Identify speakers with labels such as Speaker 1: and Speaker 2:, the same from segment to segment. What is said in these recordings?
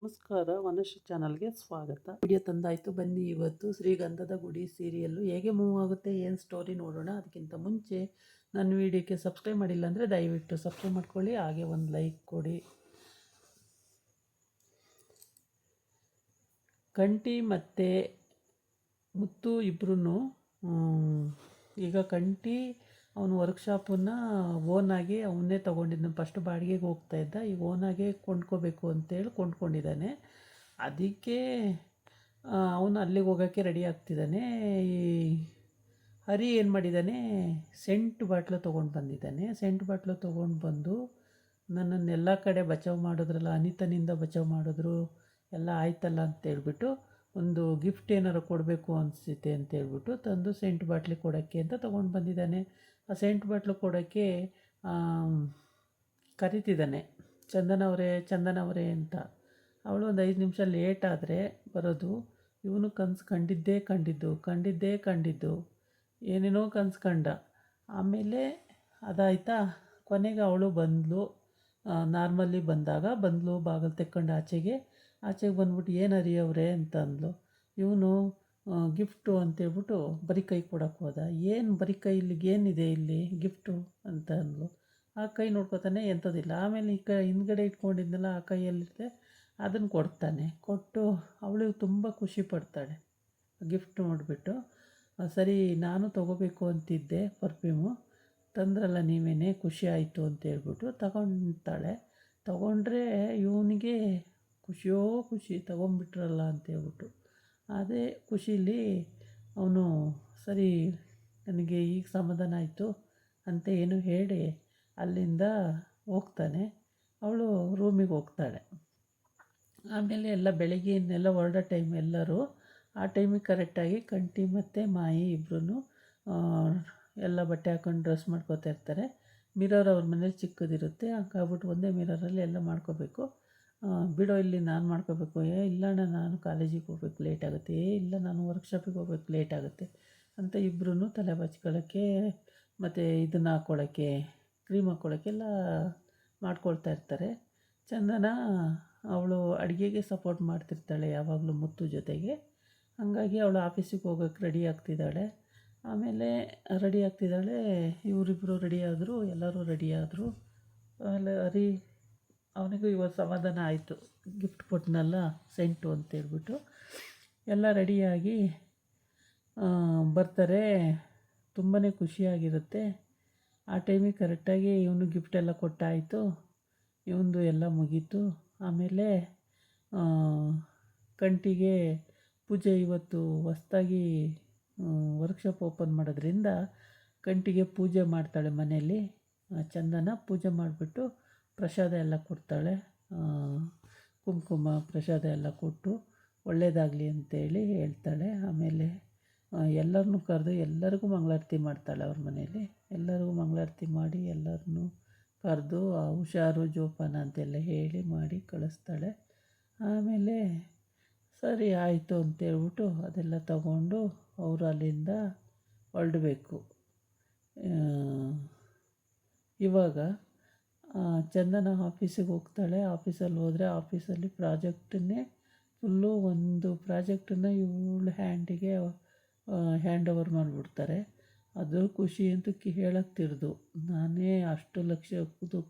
Speaker 1: ನಮಸ್ಕಾರ, ವನಶ್ರೀ ಚಾನಲ್ಗೆ ಸ್ವಾಗತ. ವಿಡಿಯೋ ತಂದಾಯಿತು. ಬನ್ನಿ ಇವತ್ತು ಶ್ರೀಗಂಧದ ಗುಡಿ ಸೀರಿಯಲ್ಲು ಹೇಗೆ ಮೂವ್ ಆಗುತ್ತೆ, ಏನು ಸ್ಟೋರಿ ನೋಡೋಣ. ಅದಕ್ಕಿಂತ ಮುಂಚೆ ನನ್ನ ವಿಡಿಯೋಕ್ಕೆ ಸಬ್ಸ್ಕ್ರೈಬ್ ಮಾಡಿಲ್ಲ ಅಂದರೆ ದಯವಿಟ್ಟು ಸಬ್ಸ್ಕ್ರೈಬ್ ಮಾಡ್ಕೊಳ್ಳಿ, ಹಾಗೆ ಒಂದು ಲೈಕ್ ಕೊಡಿ. ಕಂಠಿ ಮತ್ತು ಮುತ್ತು ಇಬ್ಬರೂ ಈಗ ಕಂಠಿ ಅವನು ವರ್ಕ್ಶಾಪನ್ನು ಓನಾಗಿ ಅವನ್ನೇ ತೊಗೊಂಡಿದ್ದಾನೆ. ಫಸ್ಟ್ ಬಾಡಿಗೆಗೆ ಹೋಗ್ತಾಯಿದ್ದ, ಈಗ ಓನಾಗೆ ಕೊಂಡ್ಕೋಬೇಕು ಅಂತೇಳಿ ಕೊಂಡ್ಕೊಂಡಿದ್ದಾನೆ. ಅದಕ್ಕೆ ಅವನು ಅಲ್ಲಿಗೆ ಹೋಗೋಕ್ಕೆ ರೆಡಿ ಆಗ್ತಿದ್ದಾನೆ. ಈ ಹರಿ ಏನು ಮಾಡಿದ್ದಾನೆ, ಸೆಂಟ್ ಬಾಟ್ಲು ತೊಗೊಂಡು ಬಂದಿದ್ದಾನೆ. ಸೆಂಟ್ ಬಾಟ್ಲು ತೊಗೊಂಡು ಬಂದು ನನ್ನನ್ನೆಲ್ಲ ಕಡೆ ಬಚಾವ್ ಮಾಡಿದ್ರಲ್ಲ, ಅನಿತನಿಂದ ಬಚಾವ್ ಮಾಡಿದ್ರು, ಎಲ್ಲ ಆಯ್ತಲ್ಲ ಅಂತೇಳ್ಬಿಟ್ಟು ಒಂದು ಗಿಫ್ಟ್ ಏನಾರು ಕೊಡಬೇಕು ಅನಿಸುತ್ತೆ ಅಂತೇಳ್ಬಿಟ್ಟು ತಂದು ಸೆಂಟ್ ಬಾಟ್ಲಿ ಕೊಡೋಕ್ಕೆ ಅಂತ ತೊಗೊಂಡು ಬಂದಿದ್ದಾನೆ. ಆ ಸೆಂಟ್ ಬಾಟ್ಲು ಕೊಡೋಕ್ಕೆ ಕರಿತಿದ್ದಾನೆ, ಚಂದನವರೇ ಅಂತ. ಅವಳು ಒಂದು 5 ನಿಮಿಷ ಲೇಟ್ ಆದರೆ ಬರೋದು. ಇವನು ಕನಸು ಕಂಡಿದ್ದು ಏನೇನೋ ಕನಸು ಕಂಡ. ಆಮೇಲೆ ಅದಾಯ್ತಾ, ಕೊನೆಗೆ ಅವಳು ಬಂದಳು. ನಾರ್ಮಲಿ ಬಂದಳು, ಬಾಗಿಲು ತೆಕ್ಕೊಂಡು ಆಚೆಗೆ ಬಂದ್ಬಿಟ್ಟು ಏನು ಹರಿಯವ್ರೆ ಅಂತ ಅಂದ್ಲು. ಇವನು ಗಿಫ್ಟು ಅಂತೇಳ್ಬಿಟ್ಟು ಬರೀ ಕೈ ಕೊಡೋಕ್ಕೆ ಹೋದ. ಏನು ಬರೀ ಕೈ, ಏನಿದೆ ಇಲ್ಲಿ ಗಿಫ್ಟು ಅಂತ ಅಂದ್ಲು. ಆ ಕೈ ನೋಡ್ಕೊತಾನೆ, ಎಂಥದಿಲ್ಲ. ಆಮೇಲೆ ಈ ಹಿಂದ್ಗಡೆ ಇಟ್ಕೊಂಡಿದ್ನಲ್ಲ, ಆ ಕೈಯಲ್ಲಿರುತ್ತೆ, ಅದನ್ನು ಕೊಡ್ತಾನೆ. ಕೊಟ್ಟು ಅವಳು ತುಂಬ ಖುಷಿ ಪಡ್ತಾಳೆ ಗಿಫ್ಟ್ ನೋಡಿಬಿಟ್ಟು. ಸರಿ, ನಾನು ತೊಗೋಬೇಕು ಅಂತಿದ್ದೆ ಪರ್ಫ್ಯೂಮು, ತಂದ್ರಲ್ಲ ನೀವೇನೇ, ಖುಷಿ ಆಯಿತು ಅಂತೇಳ್ಬಿಟ್ಟು ತಗೊತಾಳೆ. ತಗೊಂಡ್ರೆ ಇವನಿಗೆ ಖುಷಿ, ತೊಗೊಂಬಿಟ್ರಲ್ಲ ಅಂತೇಳ್ಬಿಟ್ಟು. ಅದೇ ಖುಷೀಲಿ ಅವನು ಸರಿ ನನಗೆ ಈಗ ಸಮಾಧಾನ ಆಯಿತು ಅಂತ ಏನು ಹೇಳಿ ಅಲ್ಲಿಂದ ಹೋಗ್ತಾನೆ. ಅವಳು ರೂಮಿಗೆ ಹೋಗ್ತಾಳೆ. ಆಮೇಲೆ ಎಲ್ಲ ಬೆಳಗ್ಗೆ ಇನ್ನೆಲ್ಲ ಹೊರಡೋ ಟೈಮ್ ಎಲ್ಲರೂ ಆ ಟೈಮಿಗೆ ಕರೆಕ್ಟಾಗಿ ಕಂಠಿ ಮತ್ತು ಮಾಯಿ ಇಬ್ಬರೂ ಎಲ್ಲ ಬಟ್ಟೆ ಹಾಕೊಂಡು ಡ್ರೆಸ್ ಮಾಡ್ಕೋತಾ ಇರ್ತಾರೆ. ಮಿರರ್ ಅವ್ರ ಮನೇಲಿ ಚಿಕ್ಕದಿರುತ್ತೆ, ಹಂಗಾಗ್ಬಿಟ್ಟು ಒಂದೇ ಮಿರರಲ್ಲಿ ಎಲ್ಲ ಮಾಡ್ಕೋಬೇಕು. ಬಿಡೋ ಇಲ್ಲಿ ನಾನು ಮಾಡ್ಕೋಬೇಕು, ಇಲ್ಲಣ್ಣ ನಾನು ಕಾಲೇಜಿಗೆ ಹೋಗ್ಬೇಕು ಲೇಟ್ ಆಗುತ್ತೆ, ಇಲ್ಲ ನಾನು ವರ್ಕ್ಶಾಪಿಗೆ ಹೋಗ್ಬೇಕು ಲೇಟ್ ಆಗುತ್ತೆ ಅಂತ ಇಬ್ಬರೂ ತಲೆ ಬಚ್ಕೊಳ್ಳೋಕ್ಕೆ ಮತ್ತು ಇದನ್ನು ಹಾಕ್ಕೊಳ್ಳೋಕ್ಕೆ, ಕ್ರೀಮ್ ಹಾಕ್ಕೊಳ್ಳೋಕ್ಕೆಲ್ಲ ಮಾಡ್ಕೊಳ್ತಾ ಇರ್ತಾರೆ. ಚಂದನ ಅವಳು ಅಡುಗೆಗೆ ಸಪೋರ್ಟ್ ಮಾಡ್ತಿರ್ತಾಳೆ ಯಾವಾಗಲೂ ಮುತ್ತು ಜೊತೆಗೆ. ಹಾಗಾಗಿ ಅವಳು ಆಫೀಸಿಗೆ ಹೋಗೋಕ್ಕೆ ರೆಡಿ ಆಗ್ತಿದ್ದಾಳೆ. ಆಮೇಲೆ ಇವರಿಬ್ಬರು ಎಲ್ಲರೂ ರೆಡಿ ಆದರು. ಆಮೇಲೆ ಅವನಿಗೂ ಇವತ್ತು ಸಮಾಧಾನ ಆಯಿತು, ಗಿಫ್ಟ್ ಕೊಟ್ಟನಲ್ಲ ಸೆಂಟು ಅಂತೇಳ್ಬಿಟ್ಟು. ಎಲ್ಲ ರೆಡಿಯಾಗಿ ಬರ್ತಾರೆ. ತುಂಬಾ ಖುಷಿಯಾಗಿರುತ್ತೆ. ಆ ಟೈಮಿಗೆ ಕರೆಕ್ಟಾಗಿ ಇವನು ಗಿಫ್ಟೆಲ್ಲ ಕೊಟ್ಟಾಯಿತು, ಇವಂದು ಎಲ್ಲ ಮುಗೀತು. ಆಮೇಲೆ ಕಂಠಿಗೆ ಪೂಜೆ, ಇವತ್ತು ಹೊಸ್ದಾಗಿ ವರ್ಕ್ಶಾಪ್ ಓಪನ್ ಮಾಡೋದ್ರಿಂದ ಕಂಠಿಗೆ ಪೂಜೆ ಮಾಡ್ತಾಳೆ ಮನೆಯಲ್ಲಿ. ಚಂದನ ಪೂಜೆ ಮಾಡಿಬಿಟ್ಟು ಪ್ರಸಾದ ಎಲ್ಲ ಕೊಡ್ತಾಳೆ. ಕುಂಕುಮ ಪ್ರಸಾದ ಎಲ್ಲ ಕೊಟ್ಟು ಒಳ್ಳೆಯದಾಗಲಿ ಅಂತೇಳಿ ಹೇಳ್ತಾಳೆ. ಆಮೇಲೆ ಎಲ್ಲರನ್ನೂ ಕರೆದು ಎಲ್ಲರಿಗೂ ಮಂಗಳಾರತಿ ಮಾಡ್ತಾಳೆ. ಅವ್ರ ಮನೆಯಲ್ಲಿ ಎಲ್ಲರಿಗೂ ಮಂಗಳಾರತಿ ಮಾಡಿ ಎಲ್ಲರನ್ನೂ ಕರೆದು ಹುಷಾರು ಜೋಪಾನ ಅಂತೆಲ್ಲ ಹೇಳಿ ಮಾಡಿ ಕಳಿಸ್ತಾಳೆ. ಆಮೇಲೆ ಸರಿ ಆಯಿತು ಅಂತೇಳ್ಬಿಟ್ಟು ಅದೆಲ್ಲ ತಗೊಂಡು ಅವರು ಅಲ್ಲಿಂದ ಹೊರಡಬೇಕು. ಇವಾಗ ಚಂದನ ಆಫೀಸಿಗೆ ಹೋಗ್ತಾಳೆ. ಆಫೀಸಲ್ಲಿ ಹೋದರೆ ಆಫೀಸಲ್ಲಿ ಪ್ರಾಜೆಕ್ಟನ್ನೇ ಫುಲ್ಲು ಒಂದು ಪ್ರಾಜೆಕ್ಟನ್ನು ಇವಳು ಹ್ಯಾಂಡಿಗೆ ಹ್ಯಾಂಡ್ ಓವರ್ ಮಾಡಿಬಿಡ್ತಾರೆ. ಅದು ಖುಷಿ ಅಂತೂ ಹೇಳೋಕ್ತಿರ್ದು, ನಾನೇ ಅಷ್ಟು ಲಕ್ಷ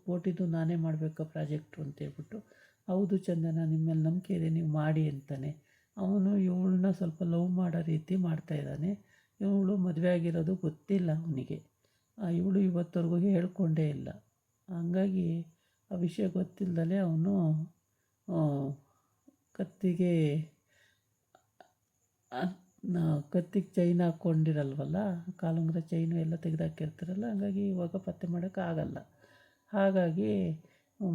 Speaker 1: ಕೋಟಿದು ನಾನೇ ಮಾಡಬೇಕಾ ಪ್ರಾಜೆಕ್ಟು ಅಂತೇಳ್ಬಿಟ್ಟು. ಹೌದು ಚಂದನ, ನಿಮ್ಮ ಮೇಲೆ ನಂಬಿಕೆ ಇದೆ, ನೀವು ಮಾಡಿ ಅಂತಾನೆ. ಅವನು ಇವಳನ್ನ ಸ್ವಲ್ಪ ಲವ್ ಮಾಡೋ ರೀತಿ ಮಾಡ್ತಾಯಿದ್ದಾನೆ. ಇವಳು ಮದುವೆ ಆಗಿರೋದು ಗೊತ್ತಿಲ್ಲ ಅವನಿಗೆ. ಇವಳು ಇವತ್ತವರೆಗೂ ಹೇಳ್ಕೊಂಡೇ ಇಲ್ಲ. ಹಂಗಾಗಿ ಆ ವಿಷಯ ಗೊತ್ತಿಲ್ಲದಲೇ ಅವನು ಕತ್ತಿಗೆ ಚೈನ್ ಹಾಕ್ಕೊಂಡಿರಲ್ವಲ್ಲ, ಕಾಲುಂಗುರ ಚೈನು ಎಲ್ಲ ತೆಗೆದಾಕಿರ್ತಾರಲ್ಲ, ಹಂಗಾಗಿ ಇವಾಗ ಪತ್ತೆ ಮಾಡೋಕ್ಕಾಗಲ್ಲ. ಹಾಗಾಗಿ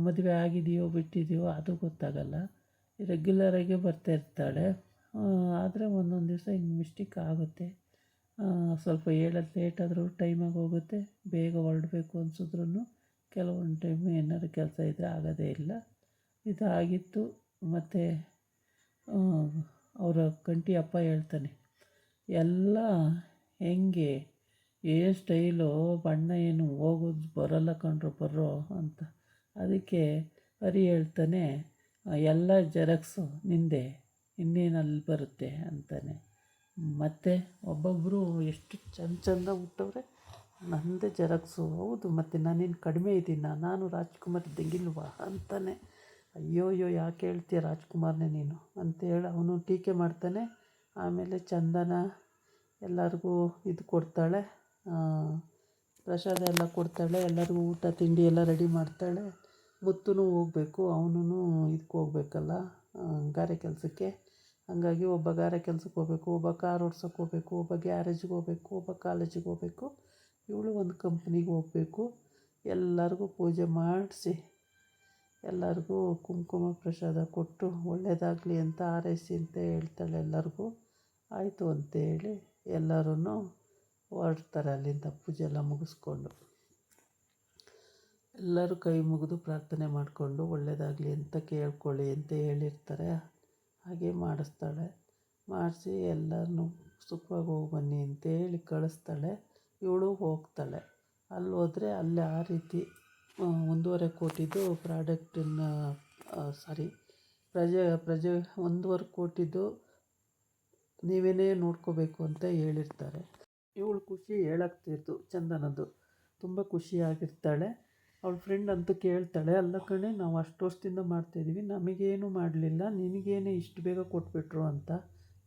Speaker 1: ಮದುವೆ ಆಗಿದೆಯೋ ಬಿಟ್ಟಿದೆಯೋ ಅದು ಗೊತ್ತಾಗಲ್ಲ. ರೆಗ್ಯುಲರಾಗಿ ಬರ್ತಾ ಇರ್ತಾಳೆ. ಆದರೆ ಒಂದೊಂದು ದಿವಸ ಹಿಂಗೆ ಮಿಸ್ಟೇಕ್ ಆಗುತ್ತೆ. ಸ್ವಲ್ಪ ಹೇಳೋದು ಲೇಟ್ ಆದರೂ ಟೈಮಾಗಿ ಹೋಗುತ್ತೆ. ಬೇಗ ಹೊರಡಬೇಕು ಅನ್ಸಿದ್ರೂ ಕೆಲವೊಂದು ಟೈಮು ಏನಾದ್ರು ಕೆಲಸ ಇದ್ದರೆ ಆಗೋದೇ ಇಲ್ಲ. ಇದಾಗಿತ್ತು. ಮತ್ತು ಅವರ ಕಂಠಿ ಅಪ್ಪ ಹೇಳ್ತಾನೆ, ಎಲ್ಲ ಹೆಂಗೆ, ಏನು ಸ್ಟೈಲು, ಬಣ್ಣ ಏನು ಹೋಗೋದು ಬರೋಲ್ಲ ಕಣ್ರೋ ಬರ್ರೋ ಅಂತ. ಅದಕ್ಕೆ ಹರಿ ಹೇಳ್ತಾನೆ, ಎಲ್ಲ ಜೆರಾಕ್ಸು ನಿಂದೆ, ಇನ್ನೇನು ಅಲ್ಲಿ ಬರುತ್ತೆ ಅಂತಾನೆ. ಮತ್ತು ಒಬ್ಬೊಬ್ಬರು ಎಷ್ಟು ಚಂದ ಹುಟ್ಟವ್ರೆ, ನಂದೇ ಜೆರಾಕ್ಸು. ಹೌದು, ಮತ್ತು ನಾನೇನು ಕಡಿಮೆ ಇದ್ದೀನ, ನಾನು ರಾಜ್ಕುಮಾರ್ ಇದ್ದಂಗಿಲ್ವಾ ಅಂತಾನೆ. ಅಯ್ಯೋ ಯಾಕೆ ಹೇಳ್ತೀಯ ರಾಜ್ಕುಮಾರ್ನೇ ನೀನು ಅಂತೇಳಿ ಅವನು ಟೀಕೆ ಮಾಡ್ತಾನೆ. ಆಮೇಲೆ ಚಂದನ ಎಲ್ಲರಿಗೂ ಇದು ಕೊಡ್ತಾಳೆ, ಪ್ರಸಾದ ಎಲ್ಲ ಕೊಡ್ತಾಳೆ, ಎಲ್ಲರಿಗೂ ಊಟ ತಿಂಡಿ ಎಲ್ಲ ರೆಡಿ ಮಾಡ್ತಾಳೆ. ಮುತ್ತೂ ಹೋಗಬೇಕು, ಅವನು ಇದಕ್ಕೆ ಹೋಗ್ಬೇಕಲ್ಲ, ಗಾರೆ ಕೆಲಸಕ್ಕೆ. ಹಾಗಾಗಿ ಒಬ್ಬ ಗಾರೆ ಕೆಲ್ಸಕ್ಕೆ ಹೋಗ್ಬೇಕು, ಒಬ್ಬ ಕಾರ್ ಓಡ್ಸೋಕೆ ಹೋಗ್ಬೇಕು, ಒಬ್ಬ ಗ್ಯಾರೇಜಿಗೆ ಹೋಗ್ಬೇಕು, ಒಬ್ಬ ಕಾಲೇಜಿಗೆ ಹೋಗ್ಬೇಕು, ಇವಳು ಒಂದು ಕಂಪ್ನಿಗೆ ಹೋಗಬೇಕು. ಎಲ್ಲರಿಗೂ ಪೂಜೆ ಮಾಡಿಸಿ ಎಲ್ಲರಿಗೂ ಕುಂಕುಮ ಪ್ರಸಾದ ಕೊಟ್ಟು ಒಳ್ಳೆಯದಾಗಲಿ ಅಂತ ಹಾರೈಸಿ ಅಂತ ಹೇಳ್ತಾಳೆ ಎಲ್ಲರಿಗೂ. ಆಯಿತು ಅಂತೇಳಿ ಎಲ್ಲರೂ ಹೊರಡ್ತಾರೆ ಅಲ್ಲಿಂದ. ಪೂಜೆ ಎಲ್ಲ ಮುಗಿಸ್ಕೊಂಡು ಎಲ್ಲರೂ ಕೈ ಮುಗಿದು ಪ್ರಾರ್ಥನೆ ಮಾಡಿಕೊಂಡು ಒಳ್ಳೆಯದಾಗಲಿ ಅಂತ ಕೇಳ್ಕೊಳ್ಳಿ ಅಂತ ಹೇಳಿರ್ತಾರೆ. ಹಾಗೆ ಮಾಡಿಸ್ತಾಳೆ. ಮಾಡಿಸಿ ಎಲ್ಲರನ್ನೂ ಸುಖವಾಗಿ ಹೋಗಿ ಬನ್ನಿ ಅಂತೇಳಿ ಕಳಿಸ್ತಾಳೆ. ಇವಳು ಹೋಗ್ತಾಳೆ. ಅಲ್ಲಿ ಹೋದರೆ ಅಲ್ಲಿ ಆ ರೀತಿ 1.5 ಕೋಟಿದು ಪ್ರಾಡಕ್ಟನ್ನು ಪ್ರಜೆ 1.5 ಕೋಟಿದು ನೀವೇನೇ ನೋಡ್ಕೋಬೇಕು ಅಂತ ಹೇಳಿರ್ತಾರೆ. ಇವಳು ಖುಷಿ ಹೇಳೋಕ್ತಿರ್ದು ಚಂದನದ್ದು. ತುಂಬ ಖುಷಿಯಾಗಿರ್ತಾಳೆ. ಅವಳ ಫ್ರೆಂಡ್ ಅಂತೂ ಕೇಳ್ತಾಳೆ, ಅಲ್ಲ ಕಣೆ, ನಾವು ಅಷ್ಟು ವರ್ಷದಿಂದ ಮಾಡ್ತಾಯಿದ್ದೀವಿ, ನಮಗೇನು ಮಾಡಲಿಲ್ಲ, ನಿನಗೇನೆ ಇಷ್ಟು ಬೇಗ ಕೊಟ್ಬಿಟ್ರು ಅಂತ.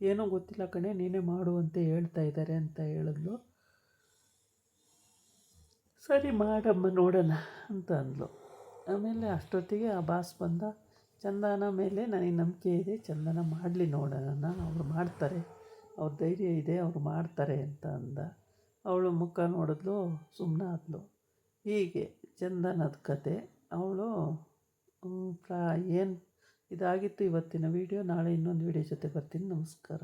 Speaker 1: ಏನೋ ಗೊತ್ತಿಲ್ಲ ಕಣೆ, ನೀನೇ ಮಾಡು ಅಂತ ಹೇಳ್ತಾ ಇದ್ದಾರೆ ಅಂತ ಹೇಳಿದ್ಲು. ಸರಿ ಮಾಡಮ್ಮ ನೋಡೋಣ ಅಂತ ಅಂದ್ಲು. ಆಮೇಲೆ ಅಷ್ಟೊತ್ತಿಗೆ ಆ ಬಾಸ್ ಬಂದ. ಚಂದನ ಮೇಲೆ ನನಗೆ ನಂಬಿಕೆ ಇದೆ, ಚಂದನ ಮಾಡಲಿ ನೋಡೋಣ, ಅವ್ರು ಮಾಡ್ತಾರೆ, ಅವ್ರ ಧೈರ್ಯ ಇದೆ, ಅವ್ರು ಮಾಡ್ತಾರೆ ಅಂತ ಅಂದ. ಅವಳು ಮುಖ ನೋಡಿದ್ಲು, ಸುಮ್ಮನಾದ್ಲು. ಹೀಗೆ ಚಂದನದ ಕತೆ. ಅವಳು ಏನು ಇದಾಗಿತ್ತು ಇವತ್ತಿನ ವೀಡಿಯೋ. ನಾಳೆ ಇನ್ನೊಂದು ವೀಡಿಯೋ ಜೊತೆ ಬರ್ತೀನಿ. ನಮಸ್ಕಾರ.